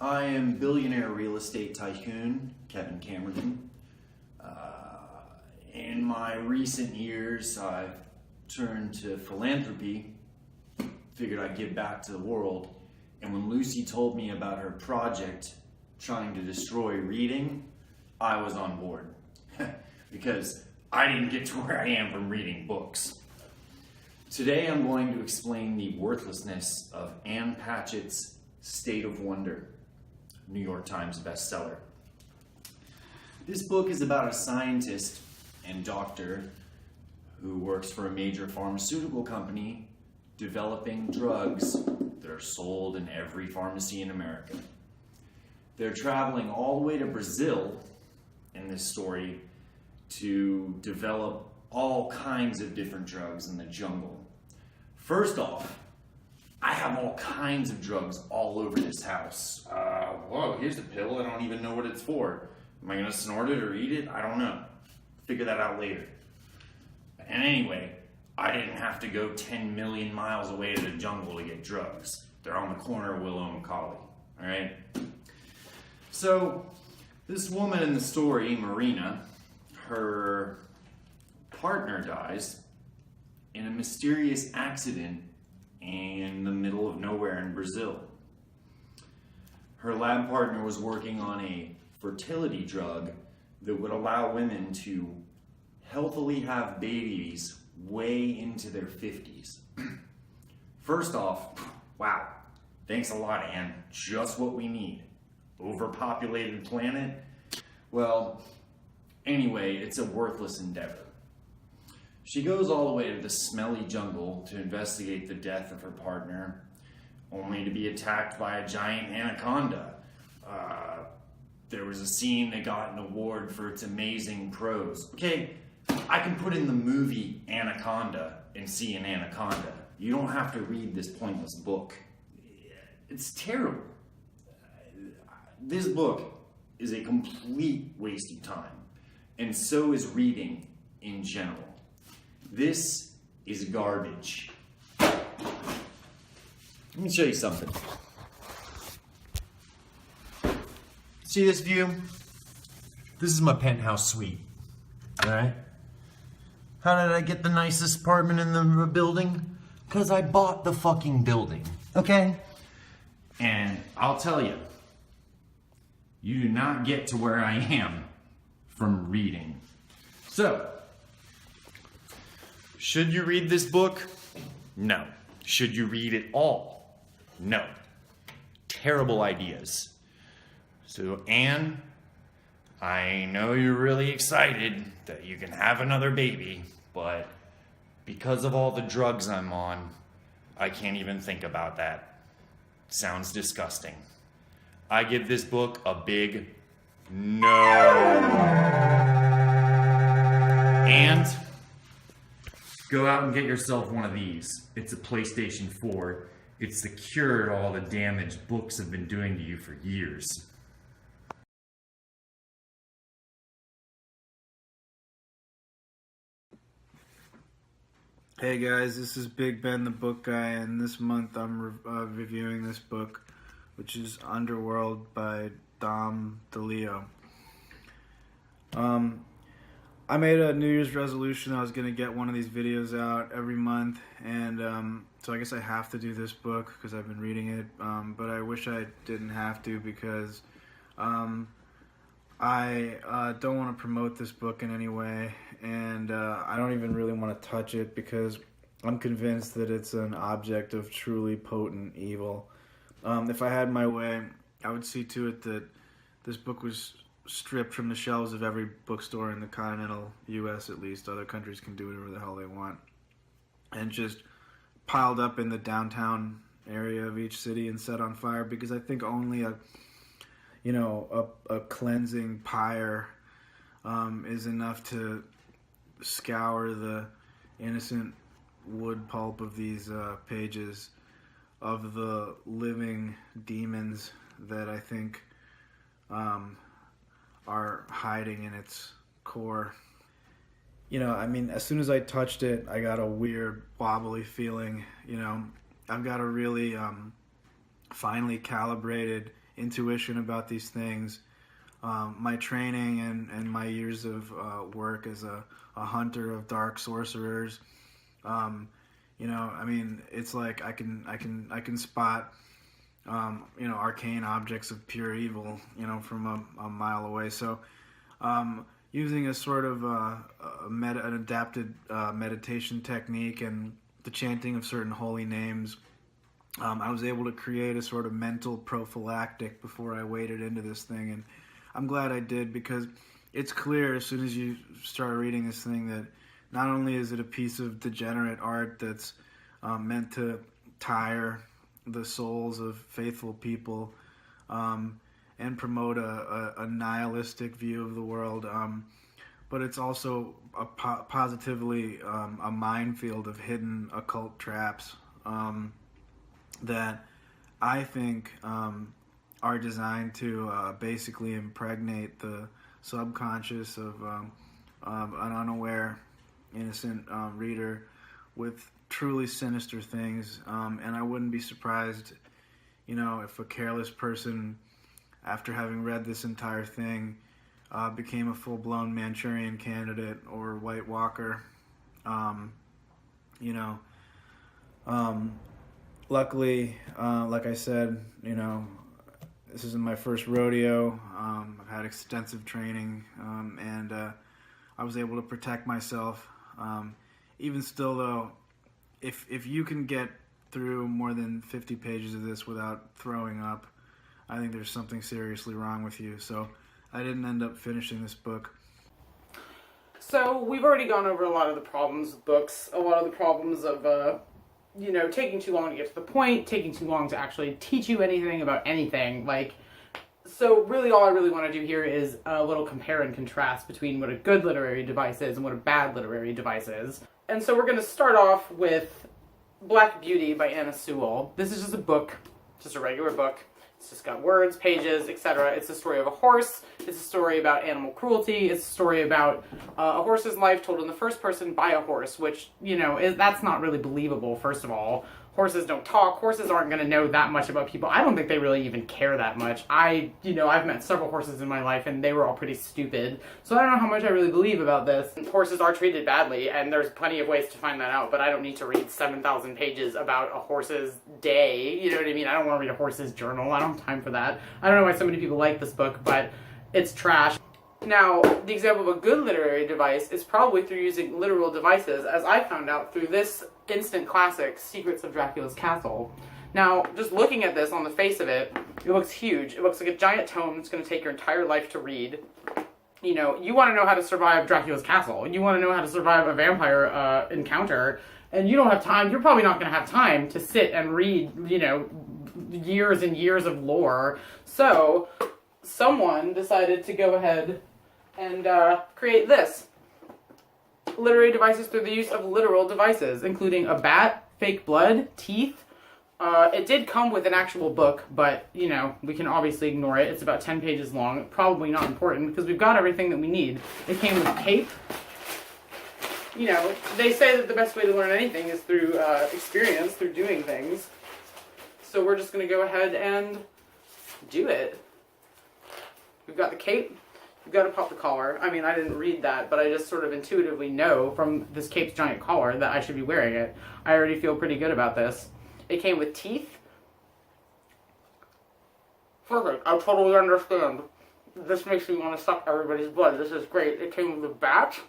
I am billionaire real estate tycoon, Kevin Cameron. In my recent years, I've turned to philanthropy, figured I'd give back to the world, and when Lucy told me about her project trying to destroy reading, I was on board. Because I didn't get to where I am from reading books. Today I'm going to explain the worthlessness of Ann Patchett's State of Wonder, New York Times bestseller. This book is about a scientist and doctor who works for a major pharmaceutical company developing drugs that are sold in every pharmacy in America. They're traveling all the way to Brazil in this story to develop all kinds of different drugs in the jungle. First off, I have all kinds of drugs all over this house. Whoa, here's a pill. I don't even know what it's for. Am I gonna snort it or eat it? I don't know. Figure that out later. And anyway, I didn't have to go 10 million miles away to the jungle to get drugs. They're on the corner of Willow and Collie, all right? So, this woman in the story, Marina, her partner dies in a mysterious accident in the middle of nowhere in Brazil. Her lab partner was working on a fertility drug that would allow women to healthily have babies way into their 50s. First off, wow, thanks a lot, Anne. Just what we need. Overpopulated planet? Well, anyway, it's a worthless endeavor. She goes all the way to the smelly jungle to investigate the death of her partner, only to be attacked by a giant anaconda. There was a scene that got an award for its amazing prose. Okay, I can put in the movie Anaconda and see an anaconda. You don't have to read this pointless book. It's terrible. This book is a complete waste of time, and so is reading in general. This is garbage. Let me show you something. See this view? This is my penthouse suite, all right? How did I get the nicest apartment in the building? Because I bought the fucking building, okay? And I'll tell you, you do not get to where I am from reading. So, should you read this book? No. Should you read it all? No. Terrible ideas. So, Anne, I know you're really excited that you can have another baby, but because of all the drugs I'm on, I can't even think about that. Sounds disgusting. I give this book a big no. And go out and get yourself one of these. It's a PlayStation 4. It's the cure to all the damage books have been doing to you for years. Hey guys, this is Big Ben the Book Guy, and this month I'm reviewing this book, which is Underworld by Dom DeLeo. I made a New Year's resolution I was going to get one of these videos out every month, and so I guess I have to do this book because I've been reading it, but I wish I didn't have to because I don't want to promote this book in any way, and I don't even really want to touch it because I'm convinced that it's an object of truly potent evil. If I had my way, I would see to it that this book was stripped from the shelves of every bookstore in the continental U.S. at least. Other countries can do whatever the hell they want. And just piled up in the downtown area of each city and set on fire, because I think only a cleansing pyre is enough to scour the innocent wood pulp of these pages of the living demons that I think are hiding in its core. You know, I mean, as soon as I touched it, I got a weird wobbly feeling. You know, I've got a really finely calibrated intuition about these things, my training and my years of work as a hunter of dark sorcerers. I mean, it's like I can spot arcane objects of pure evil, from a mile away. So, using a sort of an adapted meditation technique and the chanting of certain holy names, I was able to create a sort of mental prophylactic before I waded into this thing, and I'm glad I did, because it's clear as soon as you start reading this thing that not only is it a piece of degenerate art that's meant to tire the souls of faithful people and promote a nihilistic view of the world, but it's also positively a minefield of hidden occult traps that I think are designed to basically impregnate the subconscious of an unaware, innocent reader with truly sinister things. And I wouldn't be surprised, if a careless person, after having read this entire thing, became a full-blown Manchurian Candidate or White Walker. Luckily, like I said, this isn't my first rodeo. I've had extensive training, and I was able to protect myself. Even still, though, if you can get through more than 50 pages of this without throwing up, I think there's something seriously wrong with you. So I didn't end up finishing this book. So we've already gone over a lot of the problems with books, a lot of the problems of, taking too long to get to the point, taking too long to actually teach you anything about anything. So really all I really want to do here is a little compare and contrast between what a good literary device is and what a bad literary device is. And so we're going to start off with Black Beauty by Anna Sewell. This is just a book, just a regular book. It's just got words, pages, etc. It's a story of a horse. It's a story about animal cruelty. It's a story about a horse's life told in the first person by a horse, which, that's not really believable, first of all. Horses don't talk. Horses aren't going to know that much about people. I don't think they really even care that much. I've met several horses in my life, and they were all pretty stupid. So I don't know how much I really believe about this. Horses are treated badly, and there's plenty of ways to find that out, but I don't need to read 7,000 pages about a horse's day. You know what I mean? I don't want to read a horse's journal. I don't have time for that. I don't know why so many people like this book, but it's trash. Now, the example of a good literary device is probably through using literal devices, as I found out through this instant classic, Secrets of Dracula's Castle. Now, just looking at this on the face of it, it looks huge. It looks like a giant tome that's going to take your entire life to read. You want to know how to survive Dracula's Castle. You want to know how to survive a vampire encounter, and you don't have time. You're probably not going to have time to sit and read, years and years of lore. So someone decided to go ahead and create this. Literary devices through the use of literal devices, including a bat, fake blood, teeth. It did come with an actual book, but, we can obviously ignore it. It's about 10 pages long. Probably not important, because we've got everything that we need. It came with tape. They say that the best way to learn anything is through experience, through doing things. So we're just going to go ahead and do it. We've got the cape. We've got to pop the collar. I mean, I didn't read that, but I just sort of intuitively know from this cape's giant collar that I should be wearing it. I already feel pretty good about this. It came with teeth. Perfect. I totally understand. This makes me want to suck everybody's blood. This is great. It came with a bat,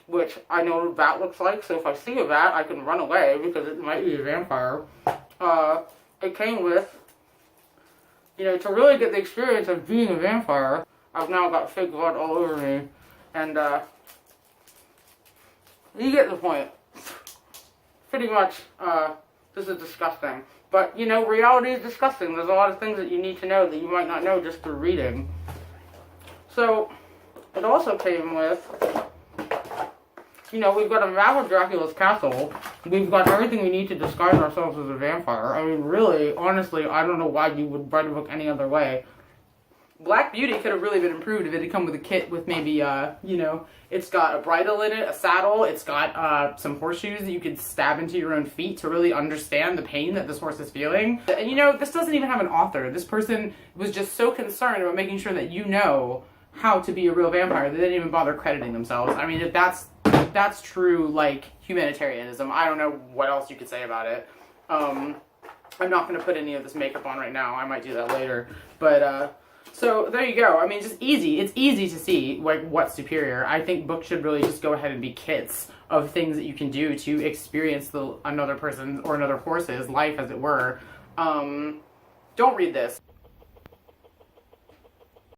which I know what a bat looks like, so if I see a bat, I can run away because it might be a vampire. It came with, to really get the experience of being a vampire, I've now got fake blood all over me, and, you get the point. Pretty much, this is disgusting. But, reality is disgusting. There's a lot of things that you need to know that you might not know just through reading. So, it also came with, we've got a map of Dracula's castle. We've got everything we need to disguise ourselves as a vampire. I mean, really, honestly, I don't know why you would write a book any other way. Black Beauty could have really been improved if it had come with a kit with maybe, you know, it's got a bridle in it, a saddle, it's got some horseshoes that you could stab into your own feet to really understand the pain that this horse is feeling. And you know, this doesn't even have an author. This person was just so concerned about making sure that you know how to be a real vampire that they didn't even bother crediting themselves. I mean, if that's true, like, humanitarianism, I don't know what else you could say about it. I'm not going to put any of this makeup on right now. I might do that later. But, so there you go. I mean, just easy. It's easy to see like what's superior. I think books should really just go ahead and be kits of things that you can do to experience another person's or another horse's life, as it were. Don't read this.